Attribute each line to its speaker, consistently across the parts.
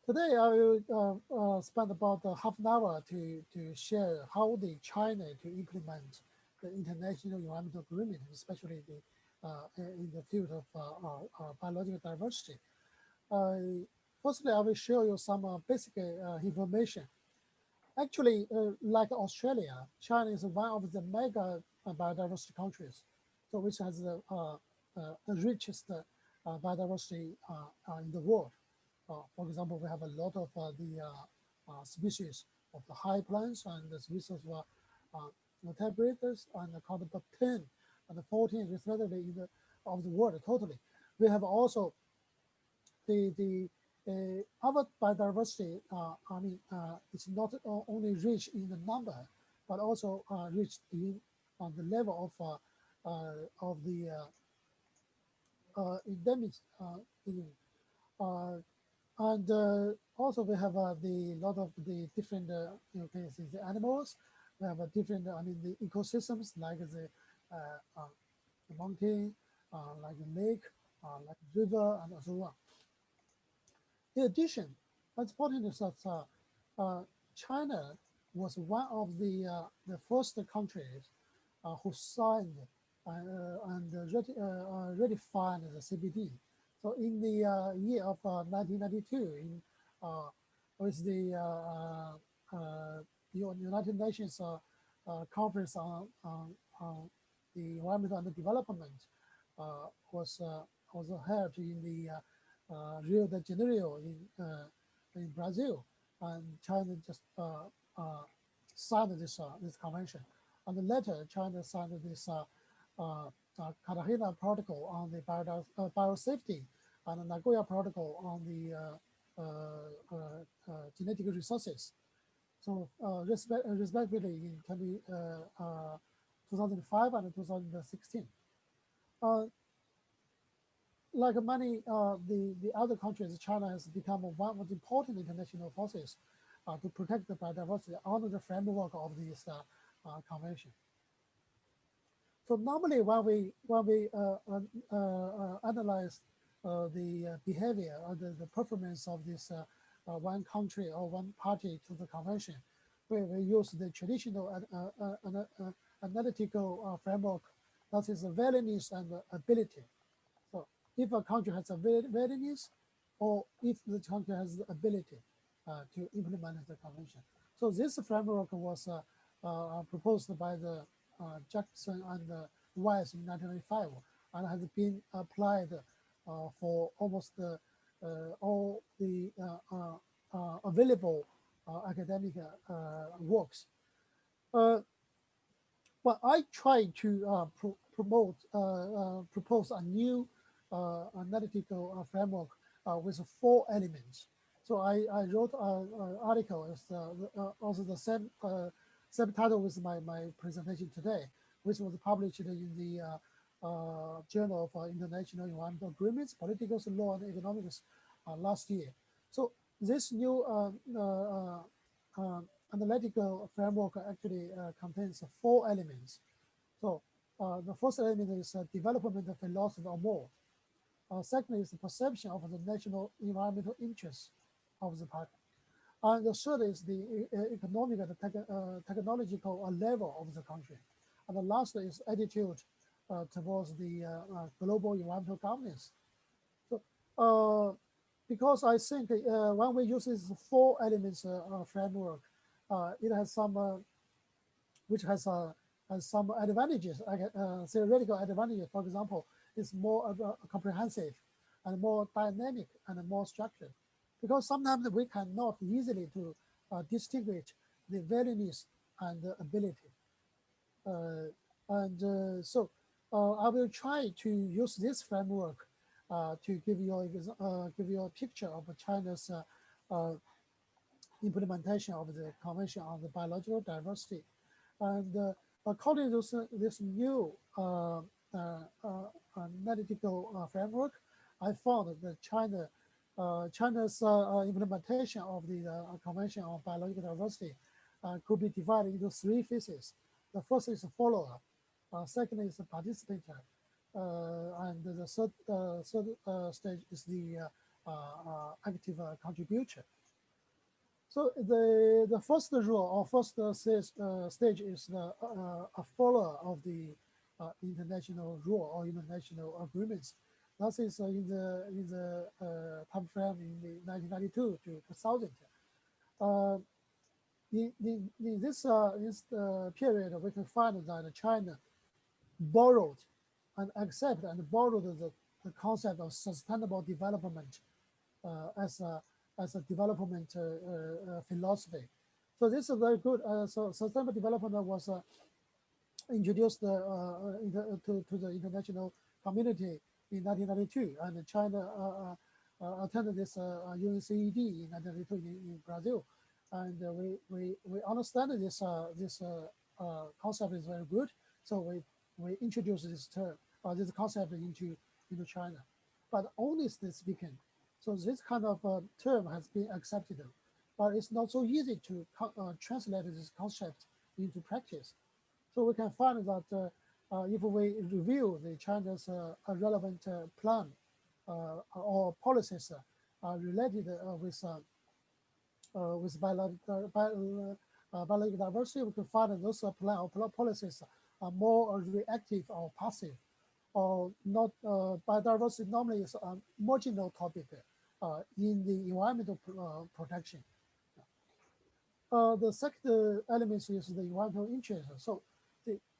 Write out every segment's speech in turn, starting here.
Speaker 1: Today, I will spend about half an hour to share how the China to implement the international environmental agreement, especially in the field of biological diversity. Firstly, I will show you some basic information. Actually, like Australia, China is one of the mega biodiversity countries, so which has the richest biodiversity in the world. For example, we have a lot of species of the high plants and the species of vertebrates and called the 10 and the 14 respectively in the of the world totally. We have also the our biodiversity. It's not only rich in the number, but also rich in on the level of the endemic. Uh, and also we have the lot of the different the animals. We have a different the ecosystems like the mountain, like the lake, like river, and so on. In addition, what's important is that China was one of the first countries who signed and ratified the CBD. So in the year of 1992, in with the United Nations Conference on the Environment and Development was held in the Rio de Janeiro in Brazil, and China just signed this convention. And later, China signed this Cartagena Protocol on the biosafety and the Nagoya Protocol on the genetic resources. So respectively in 2005 and 2016. Like many the other countries, China has become one of the important international forces to protect the biodiversity under the framework of this convention. So normally when we analyze the behavior or the performance of this one country or one party to the convention, we use the traditional analytical framework, that is the willingness and the ability. So if a country has a willingness, or if the country has the ability to implement the convention. So this framework was proposed by the Jackson and Weiss in 1995, and has been applied for almost all the available academic works. But I tried to propose a new analytical framework with 4 elements. So I wrote an article, also the same title with my presentation today, which was published in the Journal of International Environmental Agreements, Political Law and Economics last year. So this new analytical framework actually contains 4 elements. So the first element is development of philosophy or more. Second is the perception of the national environmental interests of the party. And the third is the economic and technological level of the country. And the last is attitude towards the global environmental governance. So because I think when we use this 4 elements framework, it has some, which has some advantages, theoretical advantages. For example, it's more comprehensive and more dynamic and more structured. Because sometimes we cannot easily to distinguish the willingness and the ability. So I will try to use this framework to give you a picture of China's implementation of the Convention on the Biological Diversity. And according to this new analytical framework, I found that China's implementation of the Convention on Biological Diversity could be divided into 3 phases. The first is a follower, second is a participator, and the third stage is the active contributor. So the first rule or first stage is a follower of the international rule or international agreements. That is in the time frame in the 1992 to 2000. In this period, we can find that China borrowed and accepted and borrowed the concept of sustainable development as a development philosophy. So this is very good. So sustainable development was introduced to the international community in 1992, and China attended this UNCED in 1992 in Brazil, and we understand this concept is very good. So we introduced this term, this concept into China, but honestly speaking, so this kind of term has been accepted, but it's not so easy to translate this concept into practice. So we can find that if we review the China's relevant plan or policies related with biodiversity, we can find that those plan or policies are more reactive or passive, or not. Biodiversity normally is a marginal topic in the environmental protection. The second element is the environmental interest.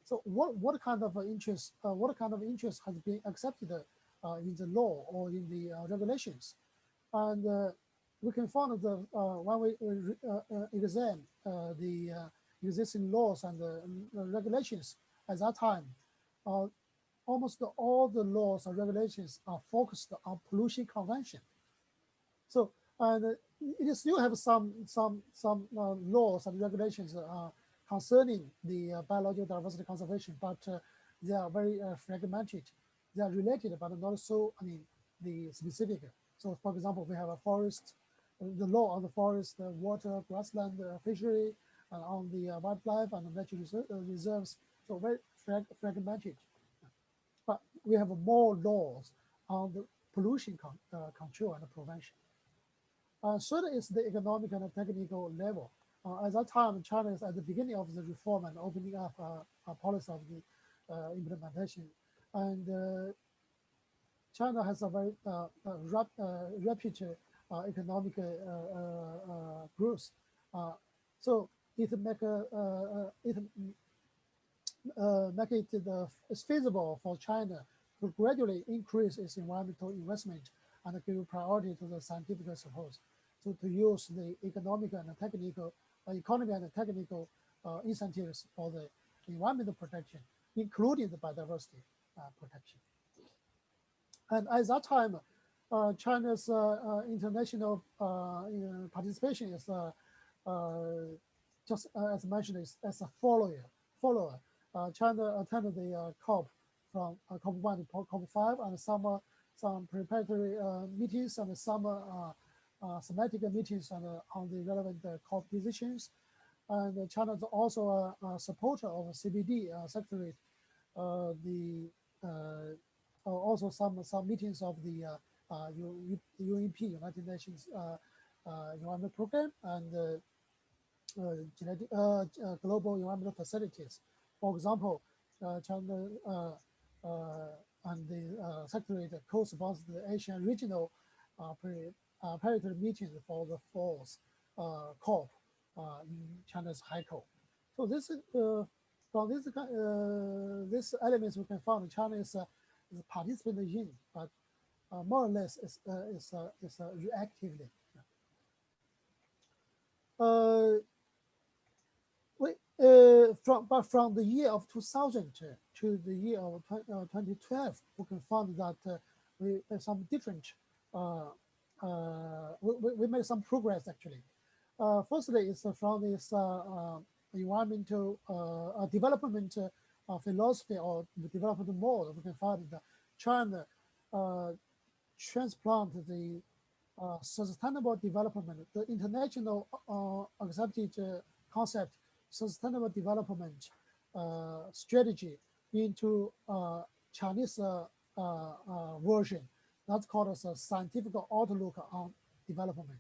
Speaker 1: So what kind of interest has been accepted in the law or in the regulations, and we can find that when we examine the existing laws and regulations at that time, almost all the laws and regulations are focused on pollution convention. So, and it still have some laws and regulations concerning the biological diversity conservation, but they are very fragmented. They are related, but not so, the specific. So, for example, we have a forest, the law on the forest, water, grassland, fishery, and on the wildlife and natural reserves. So very fragmented. But we have more laws on the pollution control and prevention. Third is the economic and technical level. At that time, China is at the beginning of the reform and opening up a policy of the implementation. And China has a very rapid economic growth. So it make it's feasible for China to gradually increase its environmental investment and give priority to the scientific support. So to use the economic and technical incentives for the environmental protection, including the biodiversity protection. And at that time, China's international participation is just as mentioned as a follower. China attended the COP from COP1 to COP5, and some preparatory meetings and some thematic meetings on the relevant COP decisions. And China is also a supporter of CBD Secretariat, also some meetings of the UNEP, United Nations Environment Program, and global environmental facilities. For example, China and the Secretariat co-sponsors the Asian Regional Preparatory meeting for the fourth COP in China's High COP. So this is from this elements we can find China is participating in, but more or less is reactively. From the year of 2000 to the year of 2012, we can find that we made some different. We made some progress actually. Firstly, it's from this environmental development philosophy or the development mode. We can find that China transplant the sustainable development, the international accepted concept, sustainable development strategy into Chinese version That's called as a scientific outlook on development.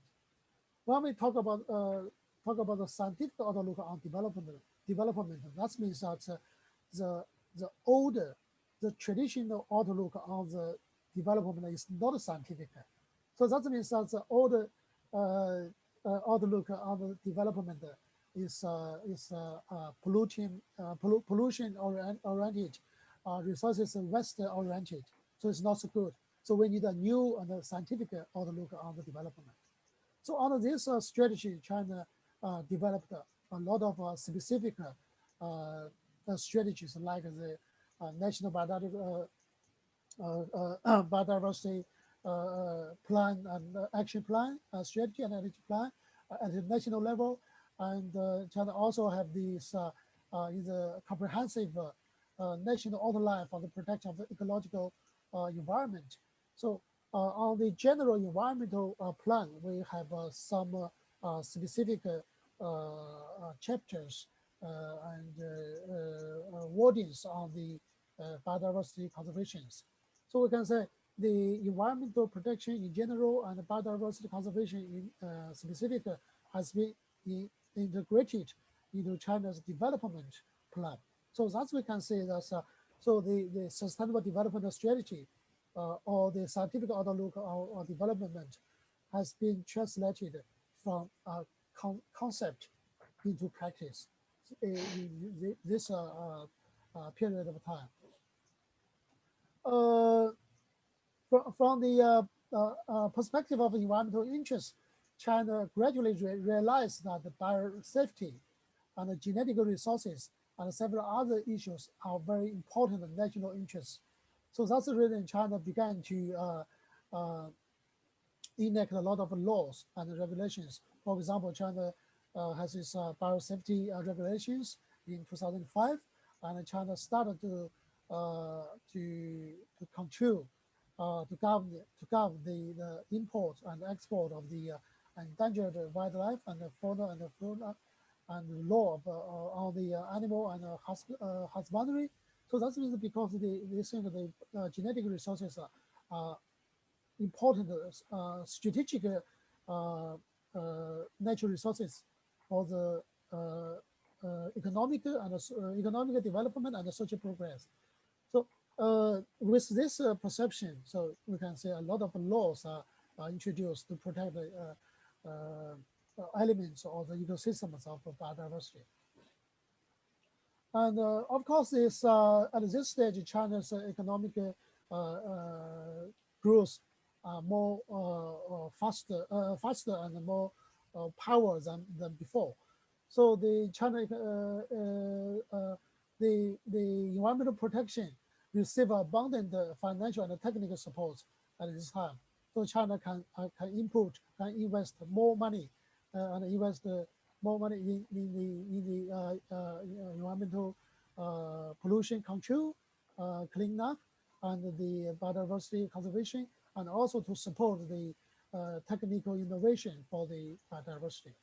Speaker 1: When we talk about the scientific outlook on development, that means that the older, the traditional outlook on the development is not scientific. So that means that the older outlook on the development is pollution oriented, resources west oriented. So it's not so good. So we need a new and a scientific outlook on the development. So under this strategy, China developed a lot of specific strategies like the national biodiversity plan and action plan, strategy and action plan at the national level. And China also have this is a comprehensive national outline for the protection of the ecological environment. So on the general environmental plan, we have some specific chapters and wordings on the biodiversity conservations. So we can say the environmental protection in general and biodiversity conservation in specific has been integrated into China's development plan. So that's we can say that so the sustainable development strategy or the scientific outlook or development has been translated from concept into practice in this period of time. From the perspective of environmental interests, China gradually realized that the biosafety and the genetic resources and several other issues are very important national interests. So that's the reason China began to enact a lot of laws and regulations. For example, China has its biosafety regulations in 2005, and China started to control to govern the import and export of the endangered wildlife and the fauna and the flora and law of, on the animal and husbandry. So that's because they think the genetic resources are important strategic natural resources for the economic development and social progress. So with this perception, so we can say a lot of laws are introduced to protect the elements or the ecosystems of biodiversity. And of course, this at this stage, China's economic growth faster and more power than before. So the China the environmental protection receive abundant financial and technical support at this time. So China can invest more money and invest more money in the environmental pollution control, cleanup, and the biodiversity conservation, and also to support the technical innovation for the biodiversity.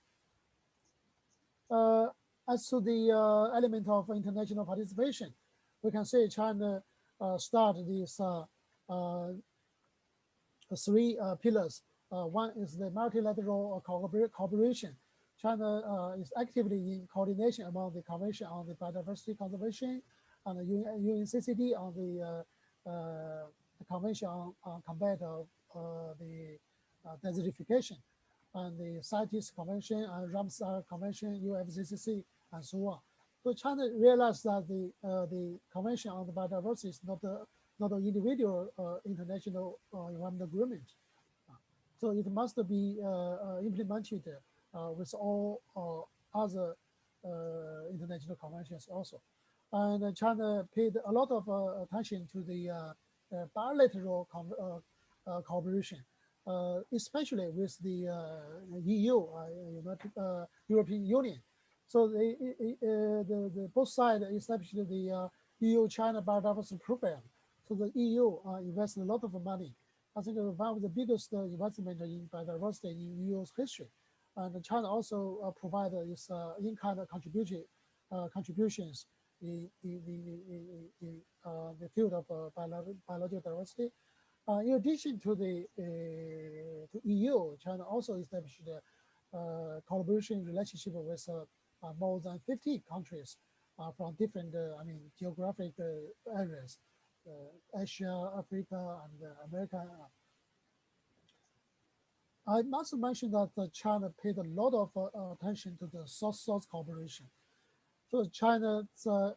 Speaker 1: As to the element of international participation, we can say China started these three pillars. One is the multilateral cooperation. China is actively in coordination among the Convention on the Biodiversity Conservation and the UNCCD on the Convention on combat of the desertification, and the CITES Convention and Ramsar Convention, UFCCC, and so on. So China realized that the Convention on the Biodiversity is not an individual international environmental agreement. So it must be implemented with all other international conventions also. And China paid a lot of attention to the bilateral cooperation, especially with the EU, European Union. So the both sides established the EU-China Biodiversity Program. So the EU invested a lot of money. I think one of the biggest investment in biodiversity in EU's history. And China also provided its in-kind contributions in the field of biological diversity. In addition to the to EU, China also established a collaboration relationship with more than 50 countries from different, I mean, geographic areas, Asia, Africa, and America. I must mention that China paid a lot of attention to the South-South cooperation. So China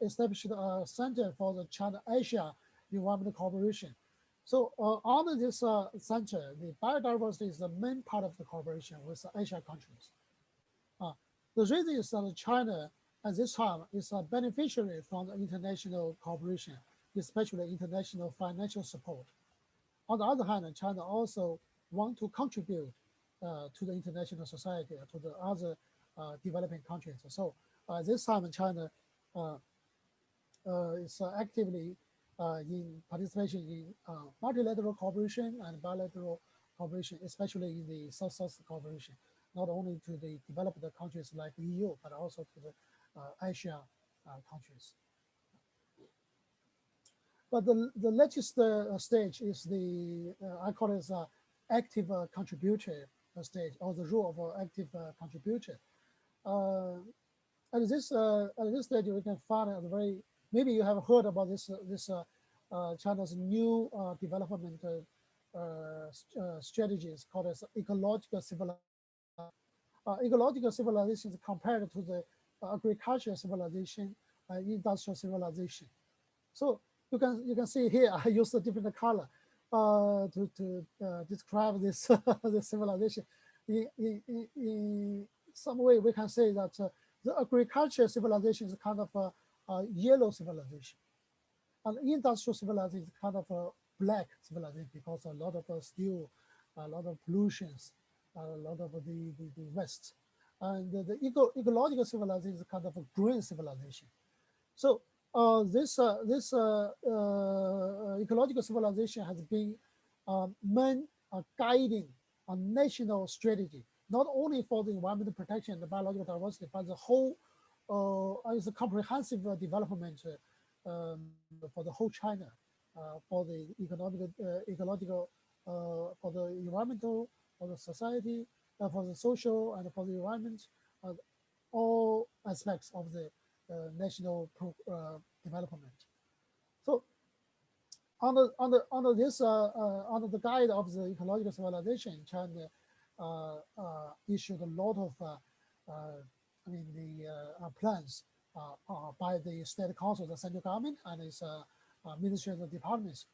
Speaker 1: established a center for the China-Asia environmental cooperation. So under this center, the biodiversity is the main part of the cooperation with the Asia countries. Uh, the reason is that China at this time is a beneficiary from the international cooperation, especially international financial support. On the other hand, China also want to contribute to the international society, to the other developing countries. So this time, China uh, is actively in participation in multilateral cooperation and bilateral cooperation, especially in the South-South cooperation, not only to the developed countries like EU, but also to the Asia countries. But the latest stage is the, I call it active contributor stage, or the role of active contributor. Uh, at this stage, we can find a very, maybe you have heard about this China's new development strategies called as ecological civilization. Ecological civilization is compared to the agricultural civilization and industrial civilization. So you can see here I use a different color to describe this this civilization. In some way, we can say that the agricultural civilization is kind of a yellow civilization, and industrial civilization is kind of a black civilization because a lot of steel, a lot of pollutions, a lot of the waste, and the ecological civilization is kind of a green civilization. So this ecological civilization has been main guiding a national strategy, not only for the environmental protection and the biological diversity, but the whole is a comprehensive development for the whole China, for the economic, ecological, for the environmental, for the society, for the social, and for the environment, uh, all aspects of the national development. So under this under the guide of the ecological civilization, China issued a lot of I mean the plans by the state council, the central government, and its ministries and departments,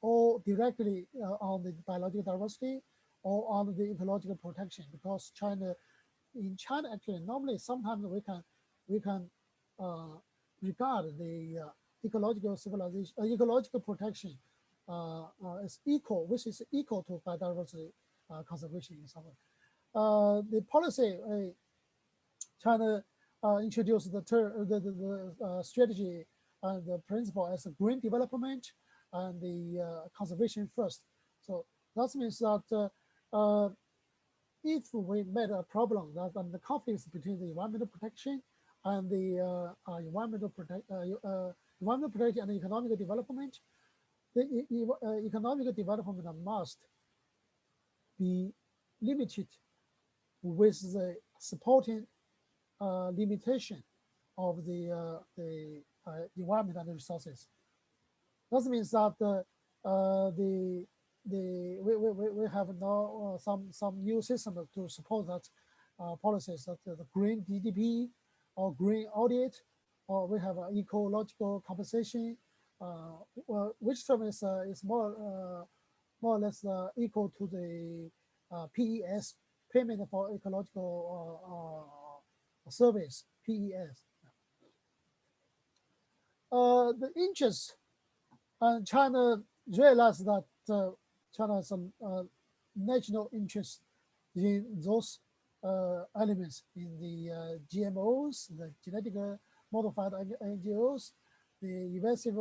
Speaker 1: all directly on the biological diversity or on the ecological protection. Because in China, actually, normally sometimes we can uh, regard the ecological civilization, ecological protection as equal, which is equal to biodiversity conservation in some way. The policy China introduced the strategy and the principle as a green development and the conservation first. So that means that if we made a problem that the conflicts between the environmental protection and the environmental protection and economic development, the economic development must be limited with the supporting limitation of the environment and the resources. That means that we have now some new system to support that policies, that the green GDP or green audit, or we have ecological compensation, which term is more or less equal to the PES, payment for ecological service, PES. The interest, and China realized that China has a national interest in those elements, in the GMOs, the genetically modified NGOs, the invasive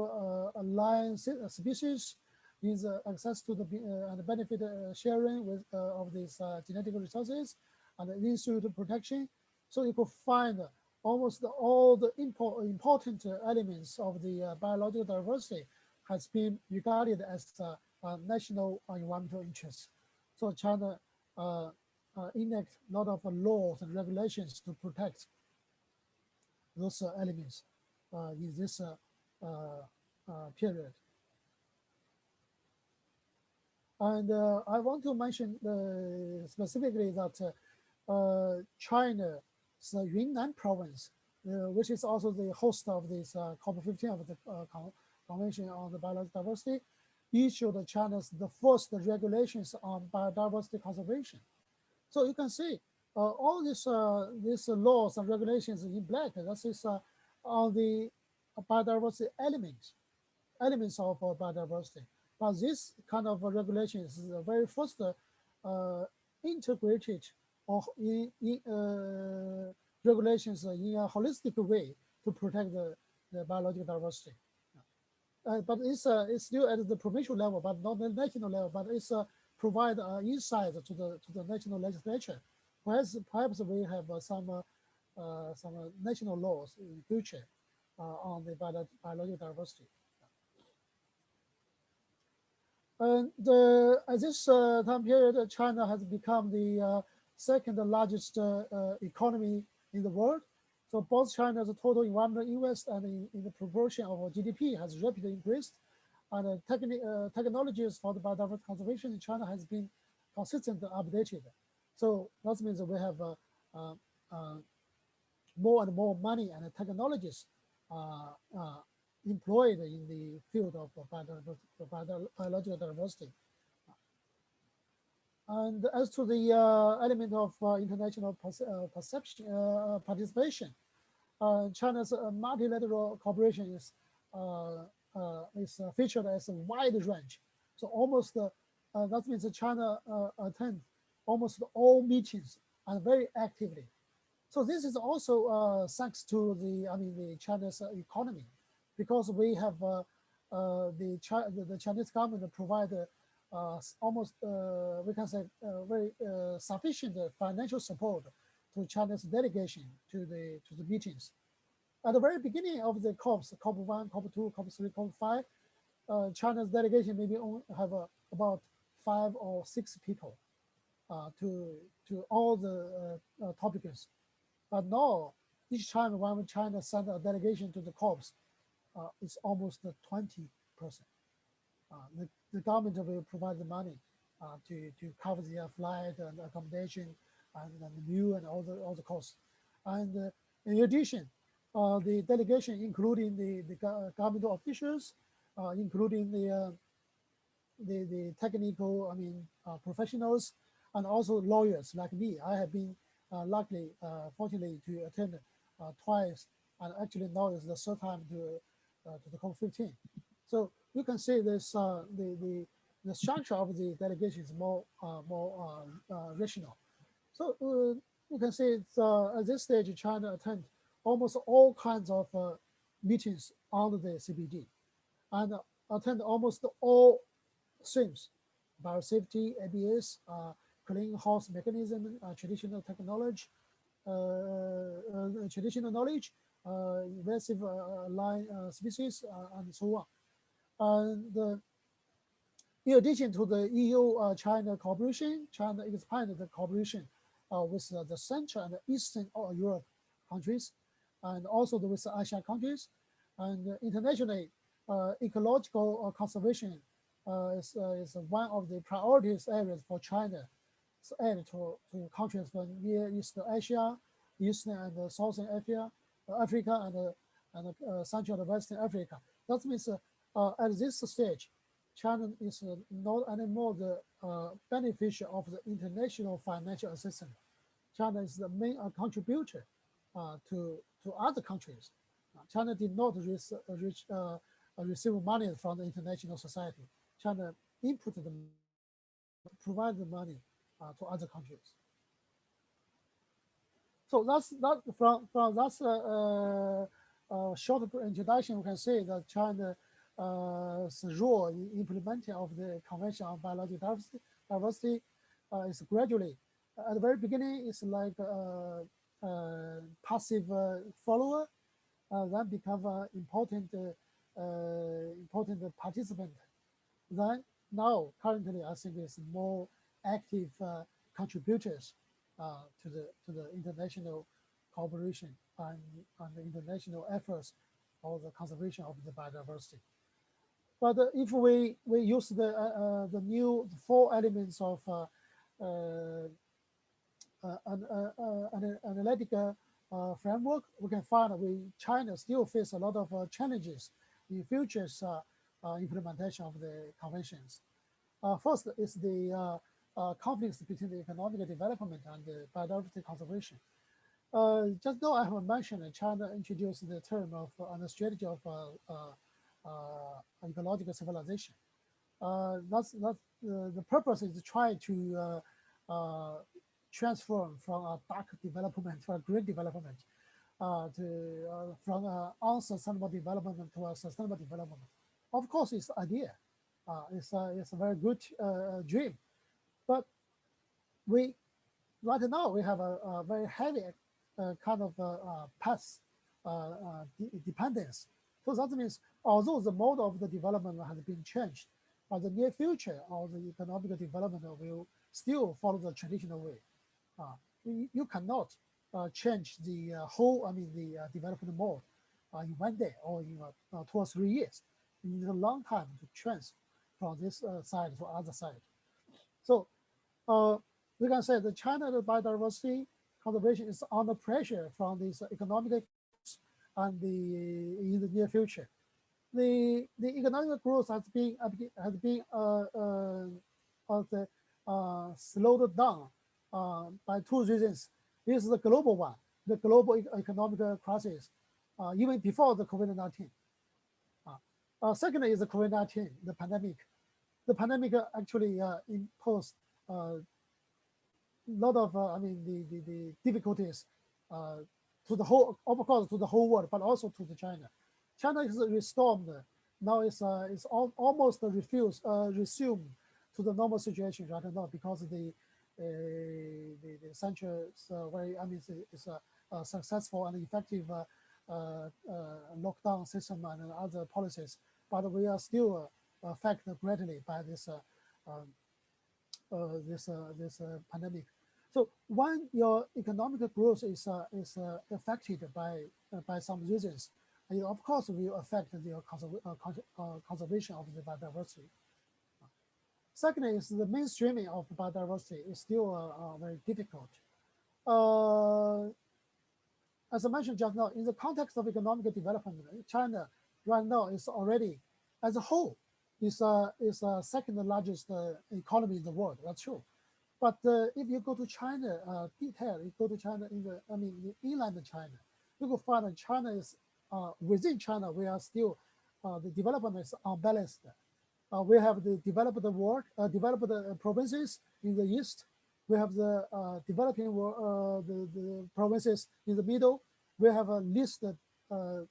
Speaker 1: alien species, is access to the and benefit sharing with of these genetic resources and the institute protection. So you could find almost all the important elements of the biological diversity has been regarded as national environmental interests. So China enact a lot of laws and regulations to protect those elements in this period. And I want to mention specifically that China's Yunnan province, which is also the host of this COP15 of the Convention on the Biological Diversity, issued China's the first regulations on biodiversity conservation. So you can see all these laws and regulations in black. That is on the biodiversity elements of biodiversity. But this kind of regulations is the very first integrated or regulations in a holistic way to protect the biological diversity. But it's still at the provincial level, but not the national level. But it's provide insight to the national legislature. Perhaps we have some national laws in the future on the biological diversity. And at this time period, China has become the second largest economy in the world. So both China's total environmental investment and in the proportion of GDP has rapidly increased. And technologies for the biodiversity conservation in China has been consistently updated. So that means we have more and more money and technologies employed in the field of biological diversity. And as to the element of international participation, China's multilateral cooperation is featured as a wide range. So almost that means China attend almost all meetings and very actively. So this is also thanks to the China's economy, because we have the Chinese government provide almost we can say very sufficient financial support to China's delegation to the meetings. At the very beginning of the COPs, COP1, COP2, COP3, COP5, China's delegation maybe only have about 5 or 6 people to all the topics. But now, each time when China sends a delegation to the COPs, it's almost 20%. The government will provide the money to cover their flight and accommodation and the meal and all the costs. And in addition, the delegation, including the government officials, including the technical, professionals, and also lawyers like me. I have been luckily, fortunately, to attend twice, and actually now is the third time to the COP15. So you can see this the structure of the delegation is more rational. So you can see it's, at this stage, China attend almost all kinds of meetings on the CBD, and attend almost all streams: biosafety, ABS, clean house mechanism, traditional technology, traditional knowledge, invasive line species, and so on. And in addition to the EU-China cooperation, China expanded the cooperation with the Central and Eastern Europe countries, and also with the Asian countries. And internationally, ecological conservation is one of the priorities areas for China, added to countries from Near East Asia, Eastern and Southern Africa, and Central and Western Africa. That means at this stage, China is not anymore the beneficiary of the international financial assistance. China is the main contributor to other countries. China did not receive money from the international society. China inputted the provide the money to other countries. So that's that from that short introduction. We can say that China's role in implementing of the Convention on Biological Diversity is gradually. At the very beginning, it's like a passive follower, then become an important participant. Then now currently I think is more active contributors to the international cooperation and the international efforts of the conservation of the biodiversity. But if we use the new four elements of an analytic framework, we can find China still face a lot of challenges in futures implementation of the conventions. First is the conflicts between the economic development and the biodiversity conservation. Just though I have mentioned China introduced the term of and the strategy of ecological civilization. That's the purpose is to try to transform from a dark development to a green development, from unsustainable development to a sustainable development. Of course, it's idea. It's a very good dream, but we right now we have a very heavy kind of path dependence. So that means although the mode of the development has been changed, but the near future of the economic development will still follow the traditional way. You cannot change the the development mode in one day or in 2 or 3 years. You need a long time to transfer from this side to other side. So we can say that China biodiversity conservation is under pressure from this economic growth and in the near future. The economic growth has been slowed down by two reasons. This is the global one, the global economic crisis, even before the COVID-19. Second is the COVID-19, the pandemic. The pandemic actually imposed a lot of, the difficulties to the whole, of course, to the whole world, but also to the China. China is restored. Now it's almost resumed to the normal situation right now because the central is a successful and effective lockdown system and other policies, but we are still affected greatly by this pandemic. So when your economic growth is affected by some reasons, it of course will affect the conservation of the biodiversity. Secondly, is the mainstreaming of biodiversity is still very difficult. As I mentioned just now, in the context of economic development, China right now is already, as a whole, is a second largest economy in the world. That's true. But if you go to China, detail, you go to China the inland China, you will find that China is within China. We are still the development is unbalanced. We have the developed world, developed provinces in the east. We have the developing the provinces in the middle. We have a list the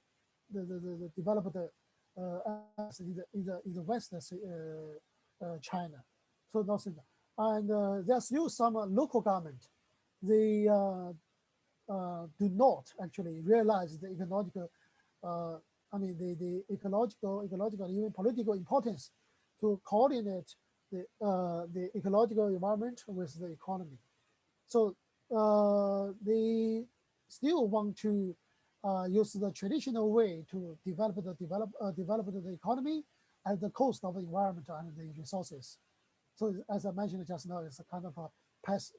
Speaker 1: developed in the west China. So nothing. And there's still some local government. They do not actually realize the ecological, the ecological, even political importance to coordinate the ecological environment with the economy. So they still want to use the traditional way to develop the economy at the cost of the environment and the resources. So as I mentioned just now, it's a kind of a past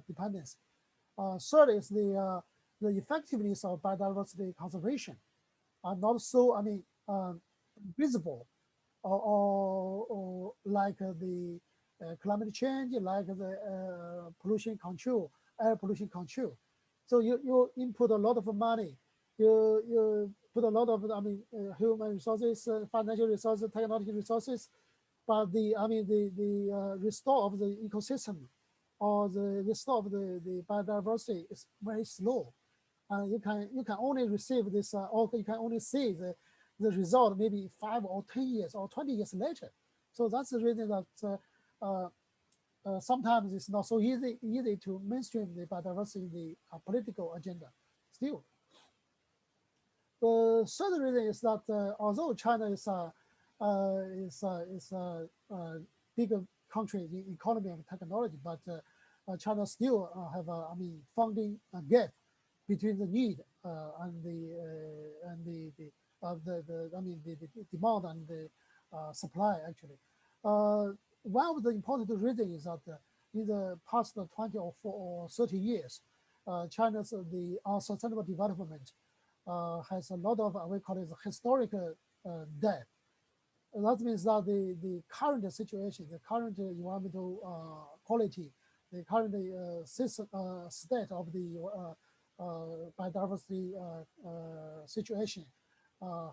Speaker 1: dependence. Third is the effectiveness of biodiversity conservation are not so visible or like the climate change, like the pollution control, air pollution control. So you input a lot of money, you put a lot of human resources, financial resources, technology resources, but the restore of the ecosystem or the restore of the biodiversity is very slow, and you can only receive this or you can only see the result maybe 5 or 10 years or 20 years later. So that's the reason that sometimes it's not so easy to mainstream the biodiversity in the political agenda. Still, the third reason is that although China is is a bigger country in economy and technology, but China still have a, I mean, funding gap between the need and the I mean the demand and the supply actually. One of the important reasons is that in the past 20 or 30 years, China's the sustainable development has a lot of we call it historical debt. That means that the current situation, the current environmental quality, the current state of the biodiversity situation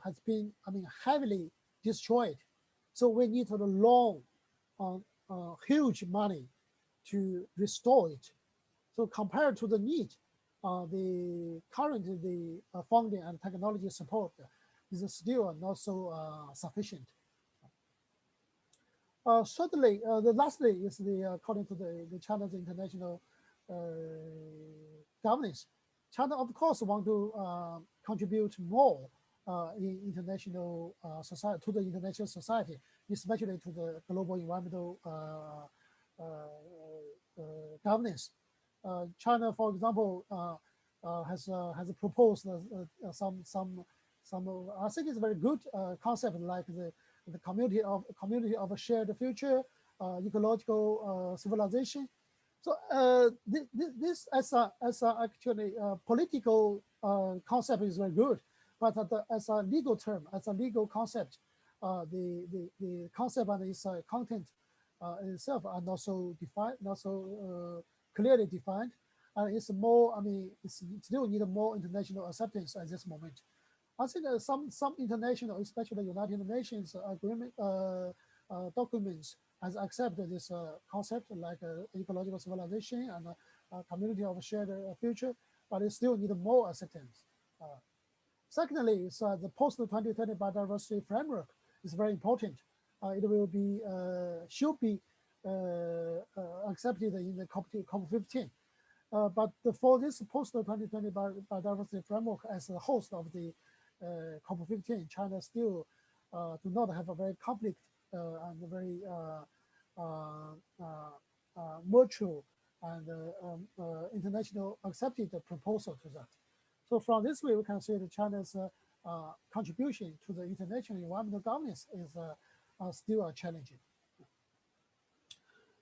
Speaker 1: has been, I mean, heavily destroyed. So we need to loan huge money to restore it. So compared to the need, the current funding and technology support is still not so sufficient. Certainly, the lastly is according to the China's international governance. China, of course, want to contribute more in international society to the international society, especially to the global environmental governance. China, for example, has proposed some I think it's a very good concept like the community of a shared future, ecological civilization. So this as a actually political concept is very good, but as a legal term, as a legal concept, the concept and its content itself are not so defined, not so clearly defined, and it's more. I mean, it's still need more international acceptance at this moment. I think some international, especially United Nations agreement documents, has accepted this concept like ecological civilization and community of shared future, but it still need more acceptance. Secondly, the post-2020 biodiversity framework is very important. It will be should be accepted in the COP15. But for this post-2020 biodiversity framework as a host of the COP15, China still do not have a very complex and very mutual and international accepted proposal to that. So from this way, we can see that China's contribution to the international environmental governance is still challenging.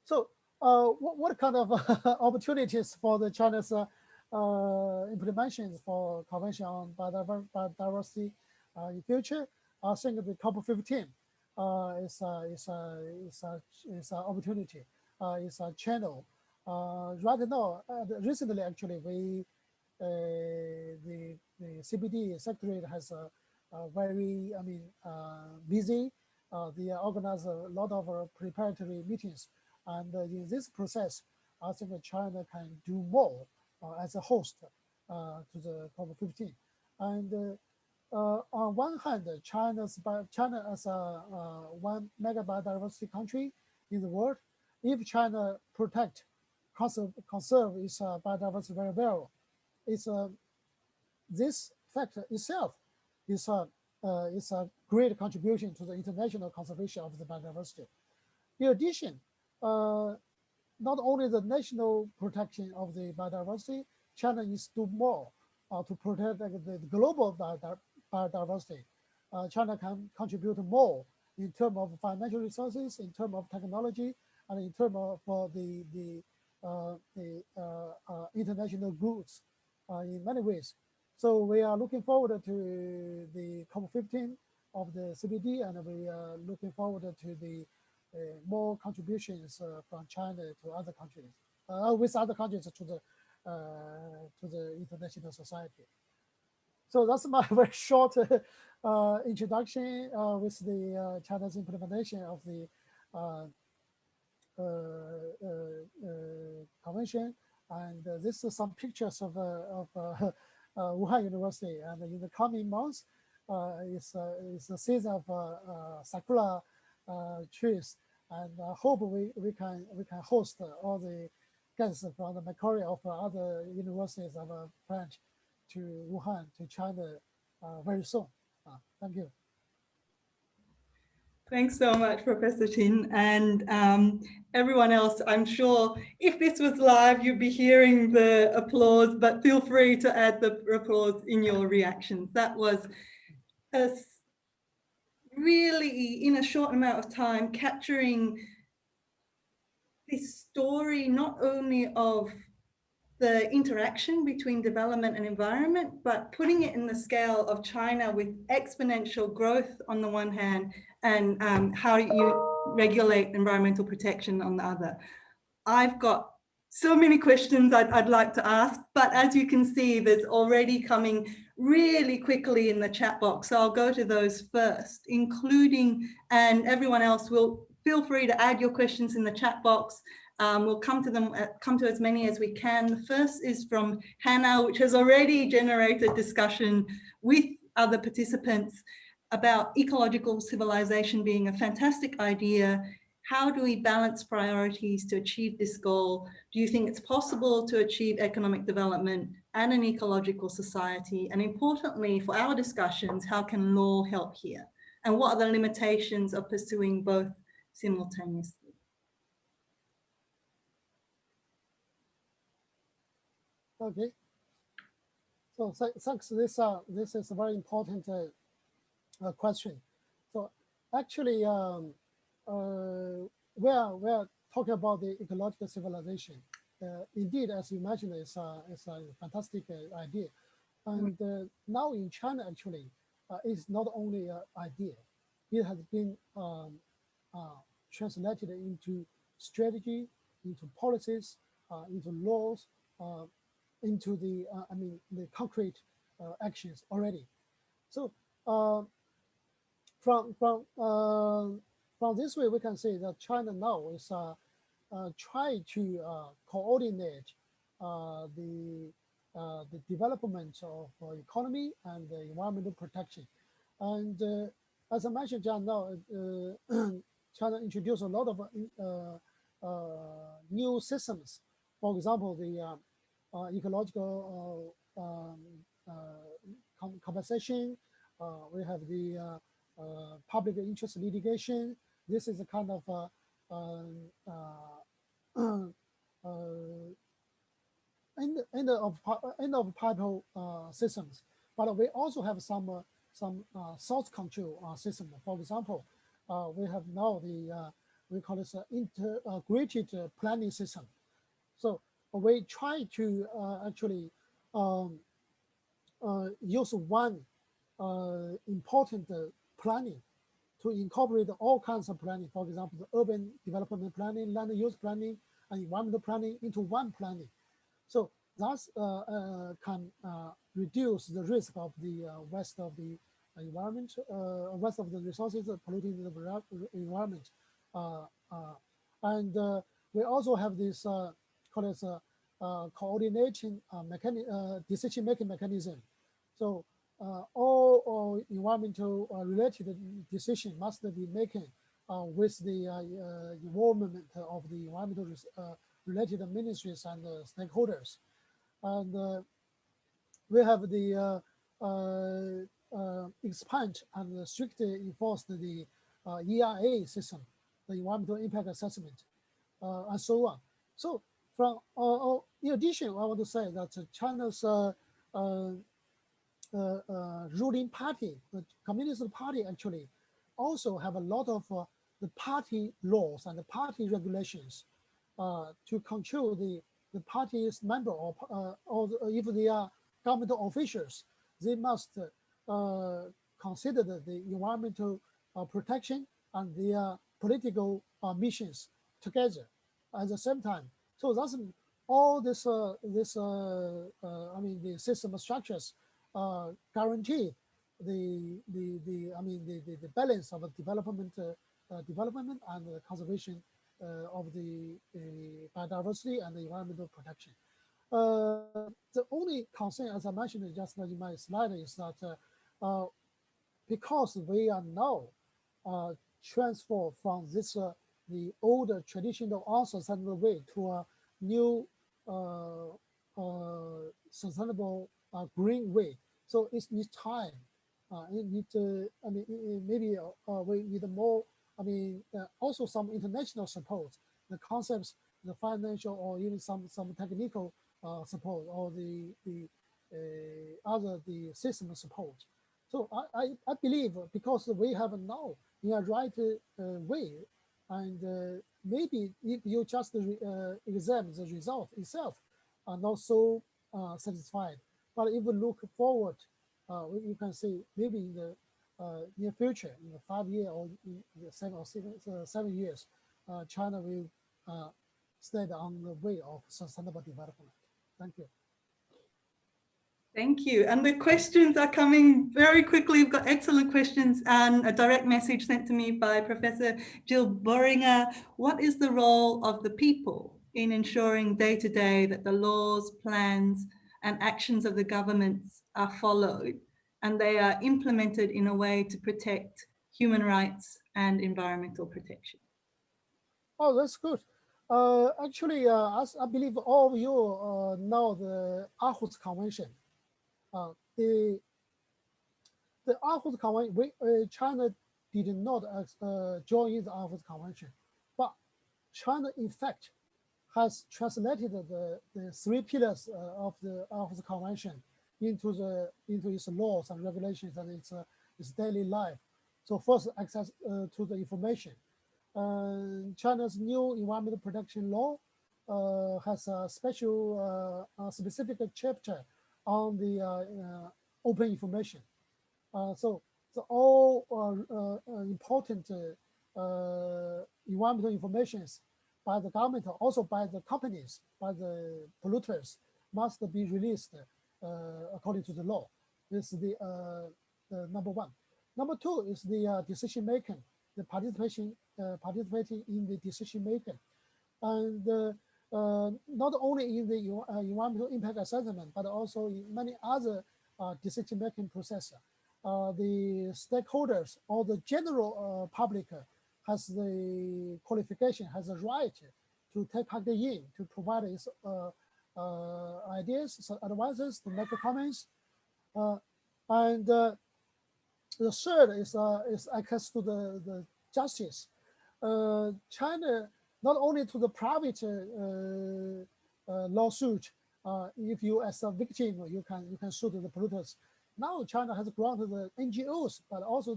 Speaker 1: So what kind of opportunities for the China's implementations for Convention on Biodiversity in future? I think the COP15 is an opportunity, is a channel. Right now, recently actually, the CBD secretariat has a very, I mean, busy. They organize a lot of preparatory meetings, and in this process, I think China can do more as a host to the COP15. And on one hand, China as a one mega biodiversity country in the world, if China conserve its biodiversity very well, it's this factor itself is a great contribution to the international conservation of the biodiversity. In addition, not only the national protection of the biodiversity, China needs to do more to protect the global biodiversity. China can contribute more in terms of financial resources, in terms of technology, and in terms of the international goods in many ways. So we are looking forward to the COP15 of the CBD, and we are looking forward to the more contributions from China to other countries, with other countries to the international society. So that's my very short introduction with the China's implementation of the convention, and this is some pictures of Wuhan University. And in the coming months, it's a season of sakura trees, and I hope we can host all the guests from the Macquarie of other universities of French to Wuhan, to China very soon. Thank you.
Speaker 2: Thanks so much, Professor Chin, and everyone else. I'm sure if this was live, you'd be hearing the applause, but feel free to add the applause in your reactions. That was a really, in a short amount of time, capturing this story not only of the interaction between development and environment, but putting it in the scale of China with exponential growth on the one hand, and how you regulate environmental protection on the other. I've got so many questions I'd like to ask, but as you can see, there's already coming really quickly in the chat box. So I'll go to those first, including, and everyone else will feel free to add your questions in the chat box. We'll come to as many as we can. The first is from Hannah, which has already generated discussion with other participants about ecological civilization being a fantastic idea. How do we balance priorities to achieve this goal? Do you think it's possible to achieve economic development and an ecological society? And importantly, for our discussions, how can law help here? And what are the limitations of pursuing both simultaneously?
Speaker 1: Okay. So thanks. This is a very important question. So actually, we're talking about the ecological civilization. Indeed, as you mentioned, it's a fantastic idea. And now in China, actually, it's not only an idea. It has been translated into strategy, into policies, into laws, into the the concrete actions already. So from from uh, from this way, we can say that China now is trying to coordinate the development of economy and the environmental protection. And as I mentioned just now, China introduced a lot of new systems. For example, the ecological compensation. We have the public interest litigation. This is a kind of end of pipe systems. But we also have some source control system. For example, we have now the we call this integrated planning system. So we try to actually use one important planning to incorporate all kinds of planning. For example, the urban development planning, land use planning, and environmental planning into one planning. So that can reduce the risk of the waste of the environment, waste of the resources, polluting the environment. And we also have this called as coordinating decision-making mechanism. So all environmental related decision must be making with the involvement of the environmental related ministries and stakeholders. And we have the expand and strictly enforce the EIA system, the environmental impact assessment, and so on. So from in addition, I want to say that China's ruling party, the Communist Party, actually also have a lot of the party laws and the party regulations to control the party's member or if they are government officials, they must consider the environmental protection and their political missions together at the same time. So that's all this the system structures guarantee the balance of development and conservation of the biodiversity and the environmental protection. The only concern, as I mentioned just in my slide, is that because we are now transfer from this the old traditional unsustainable way to a new sustainable green way. So it needs time. It needs maybe we need more also some international support, the concepts, the financial or even some technical support or the the system support. So I believe because we have now in a right way, and maybe if you just examine the result itself are not so satisfied, but if we look forward, you can see maybe in the near future, in the 5 year or in the 7 years, China will stay on the way of sustainable development. Thank you.
Speaker 2: Thank you. And the questions are coming very quickly. We've got excellent questions and a direct message sent to me by Professor Jill Boehringer. What is the role of the people in ensuring day to day that the laws, plans, and actions of the governments are followed and they are implemented in a way to protect human rights and environmental protection?
Speaker 1: Oh, that's good. Actually, as I believe all of you know the Aarhus Convention. The Aarhus Convention, China did not join the Aarhus Convention, but China, in fact, has translated the 3 pillars of the Aarhus Convention into its laws and regulations and its daily life. So first, access to the information. China's new environmental protection law has a special, specific chapter on the open information. So all important environmental informations by the government, also by the companies, by the polluters, must be released according to the law. This is the number one. Number two is the decision making, the participating in the decision making, and not only in the environmental impact assessment, but also in many other decision making processes. The stakeholders or the general public has the qualification, has a right to take part in, to provide its ideas, advices, to make comments. And the third is access to the justice. China, not only to the private lawsuit, if you as a victim, you can sue the polluters. Now China has granted the NGOs, but also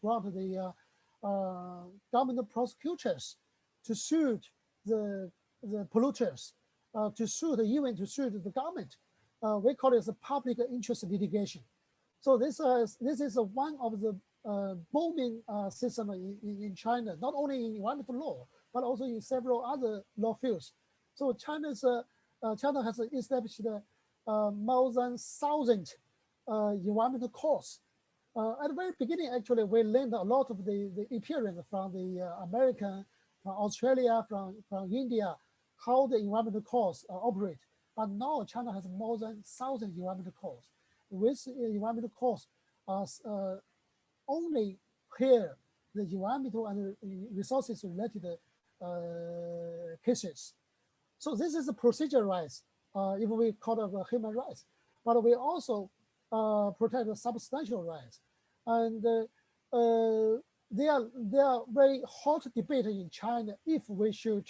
Speaker 1: granted the government prosecutors to sue the polluters, even to sue the government. We call it a public interest litigation. So this is one of the booming system in China, not only in environmental law, but also in several other law fields. So China has established more than 1,000 environmental courts. At the very beginning, actually, we learned a lot of the experience from the American, from Australia, from India, how the environmental courts operate. But now China has more than 1,000 environmental courts. With environmental courts, only hear the environmental and resources related cases. So this is a procedure rights, if we call it human rights. But we also protect the substantial rights. And there are very hot debate in China if we should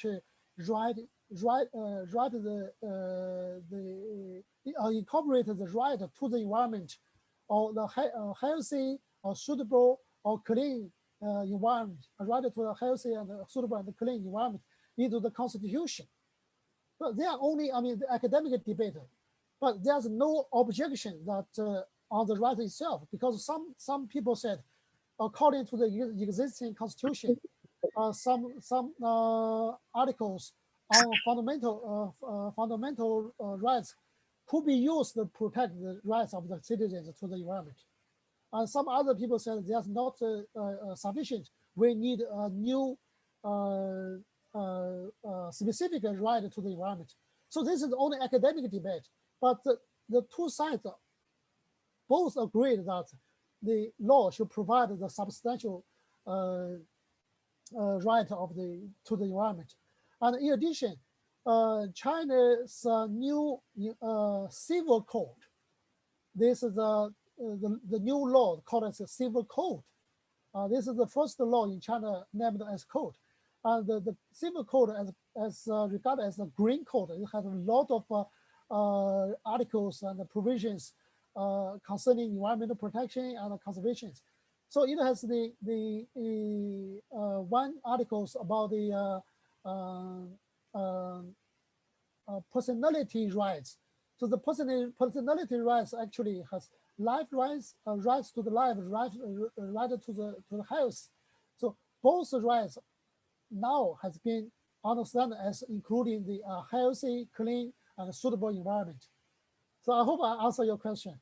Speaker 1: incorporate the right to the environment, or the healthy or suitable or clean environment, a right to a healthy and suitable and clean environment into the constitution. But they are only, the academic debate, but there's no objection that on the right itself, because some people said, according to the existing constitution, some articles on fundamental rights could be used to protect the rights of the citizens to the environment. And some other people said there's not sufficient. We need a new specific right to the environment. So this is only academic debate, but the two sides both agreed that the law should provide the substantial right to the environment. And in addition, China's new civil code, this is the new law called as a civil code, This is the first law in China named as code. And the civil code, as regarded as the green code, it has a lot of articles and provisions concerning environmental protection and conservation. So it has the one articles about the personality rights. So the personality rights actually has life rights, rights to the life, right to the health. So both rights now has been understood as including the healthy, clean, and suitable environment. So I hope I answer your question.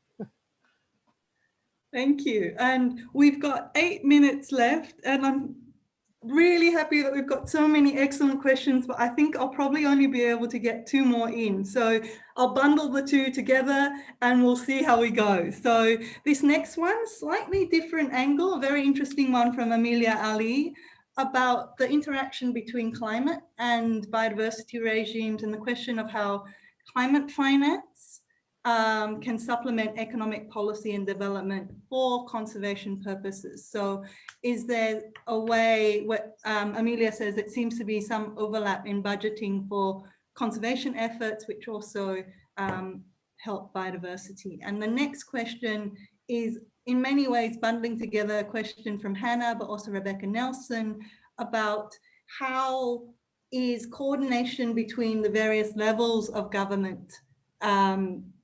Speaker 2: Thank you. And we've got 8 minutes left, and I'm really happy that we've got so many excellent questions, but I think I'll probably only be able to get 2 more in. So I'll bundle the 2 together and we'll see how we go. So this next one, slightly different angle, a very interesting one from Amelia Ali about the interaction between climate and biodiversity regimes and the question of how climate finance can supplement economic policy and development for conservation purposes. So is there a way, what Amelia says, it seems to be some overlap in budgeting for conservation efforts, which also help biodiversity. And the next question is in many ways bundling together a question from Hannah, but also Rebecca Nelson about how is coordination between the various levels of government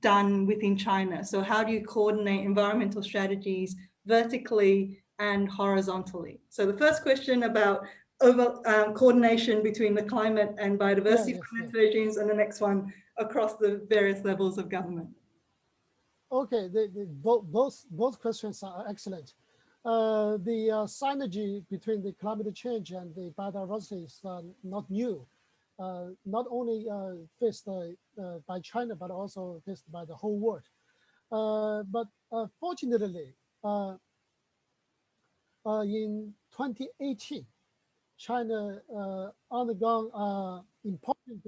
Speaker 2: done within China. So how do you coordinate environmental strategies vertically and horizontally? So the first question about coordination between the climate and biodiversity finance regimes, and the next one across the various levels of government.
Speaker 1: Okay, both questions are excellent. The synergy between the climate change and the biodiversity is not new. Not only faced by China, but also faced by the whole world. But fortunately, in 2018, China undergone important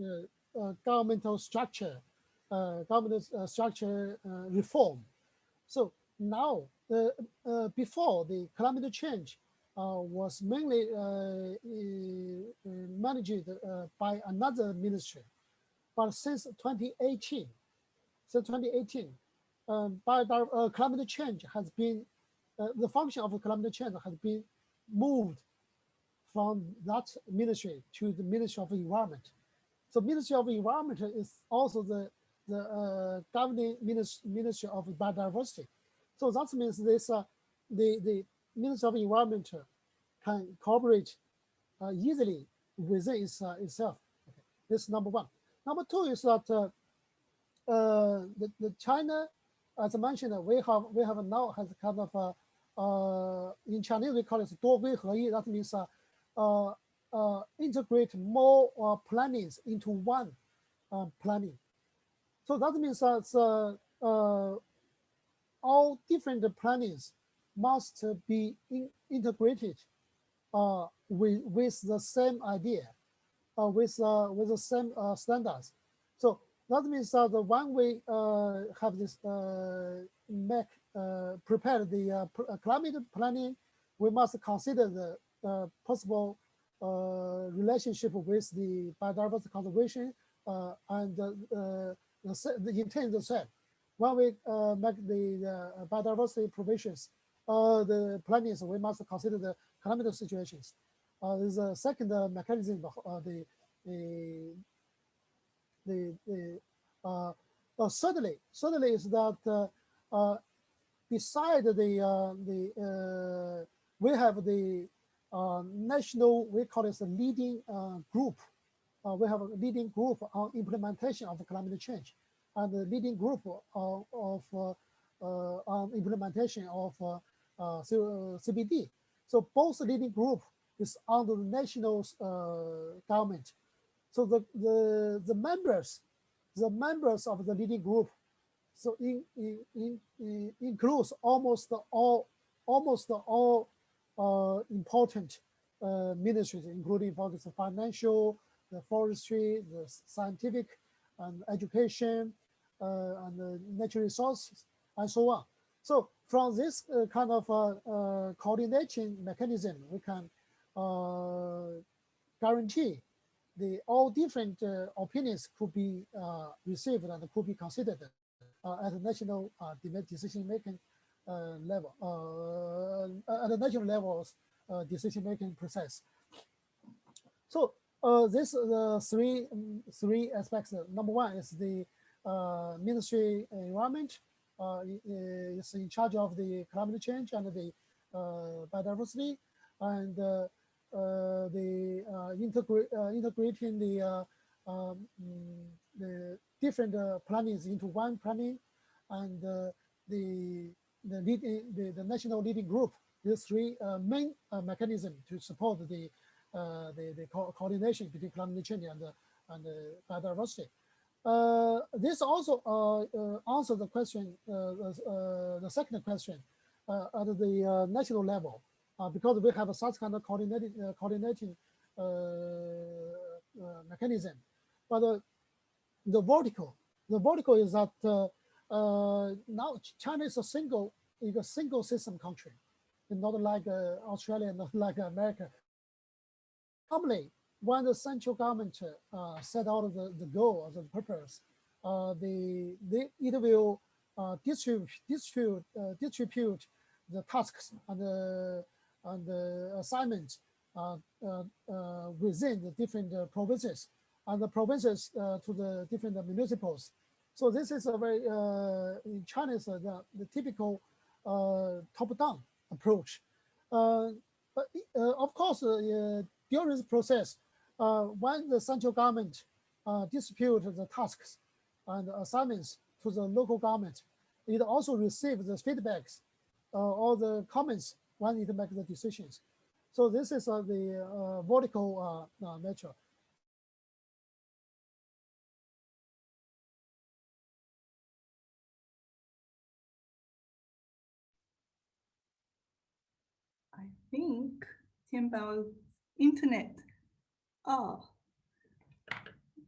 Speaker 1: governmental structure reform. So now, before the climate change was mainly managed by another ministry, but since 2018, climate change has been the function of climate change has been moved from that ministry to the Ministry of Environment. So Ministry of Environment is also the governing Ministry of Biodiversity. So that means this the Ministry of Environment can cooperate easily within itself. Okay. This is number one. Number two is that the China, as I mentioned, we have now has kind of in Chinese we call it 多规合一. That means integrate more plannings into one planning. So that means that all different plannings must be integrated with the same idea, with the same standards. So that means that when we have this prepare the climate planning, we must consider the possible relationship with the biodiversity conservation and the intent the same. When we make the biodiversity provisions, the plannings, we must consider the climate situations. There's a second mechanism, certainly is that beside we have the national, we call it the leading group. We have a leading group on implementation of climate change, and the leading group on implementation of CBD. So both leading group is under the national government. So the members of the leading group, so includes almost all important ministries, including for the financial, the forestry, the scientific, and education, and the natural resources, and so on. So from this kind of coordination mechanism, we can guarantee all different opinions could be received and could be considered at the national decision-making level, at the national level decision-making process. So this three aspects. Number one is the Ministry Environment is in charge of the climate change and the biodiversity, and integrating the different plannings into one planning, and the national leading group. These three main mechanisms to support the coordination between climate change and biodiversity. This also answers the question, the second question, at the national level, because we have such kind of coordinating mechanism. But the vertical is that now China is a single system country, not like Australia, not like America. Normally, when the central government set out the goal or the purpose, it will distribute the tasks and the assignments within the different provinces, and the provinces to the different municipals. So this is a very in China is the typical top-down approach. But of course, during this process, when the central government distributes the tasks and assignments to the local government, it also receives the feedbacks or the comments when it makes the decisions. So this is the vertical nature.
Speaker 2: I think Tianbao's internet. Oh,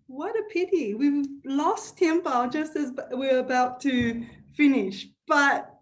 Speaker 2: what a pity. We've lost Tianbao just as we're about to finish. But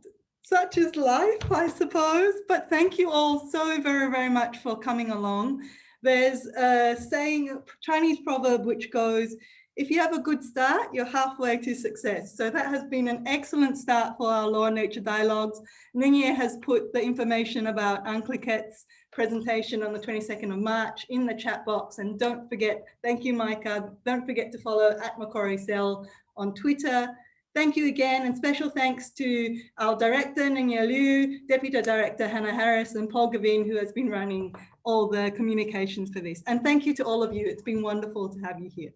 Speaker 2: such is life, I suppose. But thank you all so very, very much for coming along. There's a saying, a Chinese proverb, which goes, if you have a good start, you're halfway to success. So that has been an excellent start for our Law and Nature Dialogues. Ningye has put the information about Ankliket's presentation on the 22nd of March in the chat box. And don't forget, thank you, Micah. Don't forget to follow @MacquarieCell on Twitter. Thank you again, and special thanks to our director, Ningye Liu, Deputy Director, Hannah Harris, and Paul Gavin, who has been running all the communications for this. And thank you to all of you. It's been wonderful to have you here.